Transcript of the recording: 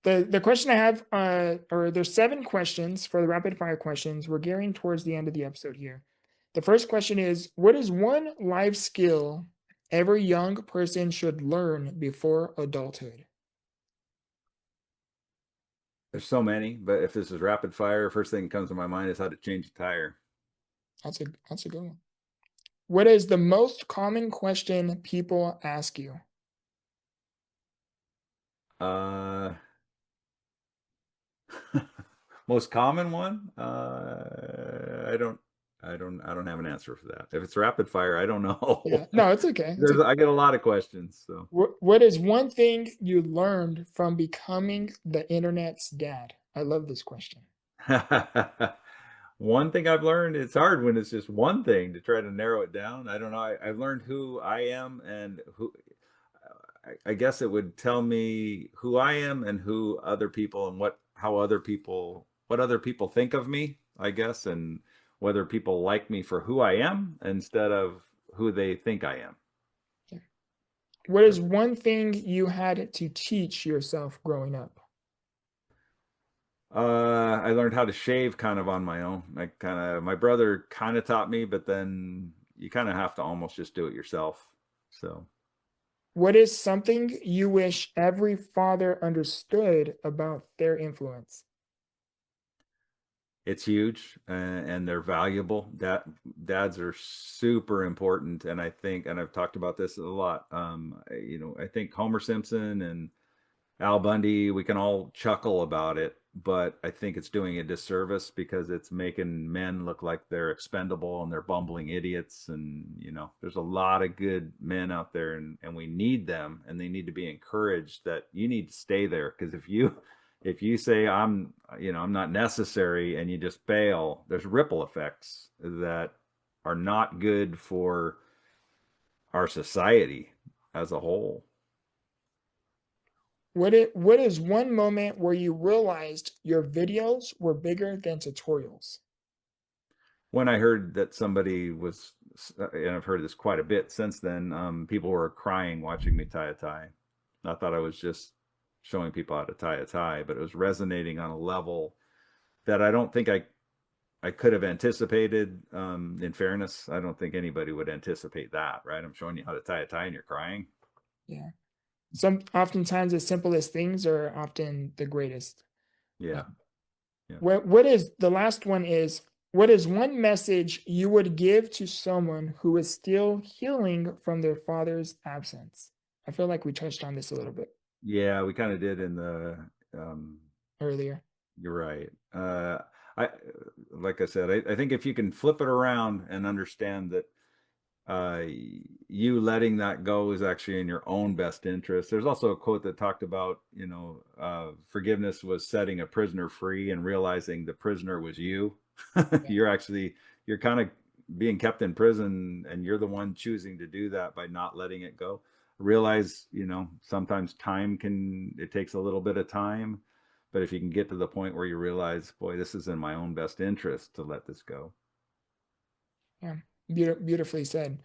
The question I have, or there's 7 questions for the rapid fire questions. We're gearing towards the end of the episode here. The first question is, what is one life skill every young person should learn before adulthood? There's so many, but if this is rapid fire, first thing that comes to my mind is how to change a tire. That's a good one. What is the most common question people ask you? Uh, Most common one? I don't have an answer for that. If it's rapid fire, I don't Yeah, know. no, it's okay. It's There's, okay. I get a lot of questions, so. What is one thing you learned from becoming the internet's dad? I love this question. One thing I've learned, it's hard when it's just one thing to try to narrow it down. I don't know. I've learned who I am and who I guess it would tell me who I am and who other people and what other people think of me, I guess, and whether people like me for who I am instead of who they think I am. Yeah. What is That's one thing you had to teach yourself growing up? I learned how to shave kind of on my own. My brother kind of taught me, but then you kind of have to almost just do it yourself. So What is something you wish every father understood about their influence? it's huge and they're valuable. Dads are super important, and I think, and I've talked about this a lot. I think Homer Simpson and Al Bundy, we can all chuckle about it, but I think it's doing a disservice because it's making men look like they're expendable and they're bumbling idiots. And, there's a lot of good men out there, and we need them, and they need to be encouraged that you need to stay there. Because if you say I'm not necessary and you just fail, there's ripple effects that are not good for our society as a whole. What is one moment where you realized your videos were bigger than tutorials? When I heard that somebody was, and I've heard this quite a bit since then, people were crying watching me tie a tie. I thought I was just showing people how to tie a tie, but it was resonating on a level that I don't think I could have anticipated. In fairness, I don't think anybody would anticipate that, right? I'm showing you how to tie a tie and you're crying. Yeah. Some oftentimes the simplest things are often the greatest. Yeah, Um, yeah. what is the last one is what is one message you would give to someone who is still healing from their father's absence? I feel like we touched on this a little bit Yeah, we kind of did in the, um, earlier. you're right. I, like I said, I think if you can flip it around and understand that uh, you letting that go is actually in your own best interest. There's also a quote that talked about, forgiveness was setting a prisoner free and realizing the prisoner was you. Yeah. You're kind of being kept in prison, and you're the one choosing to do that by not letting it go. Realize, sometimes it takes a little bit of time, but if you can get to the point where you realize, boy, this is in my own best interest to let this go. Yeah. Beautifully said.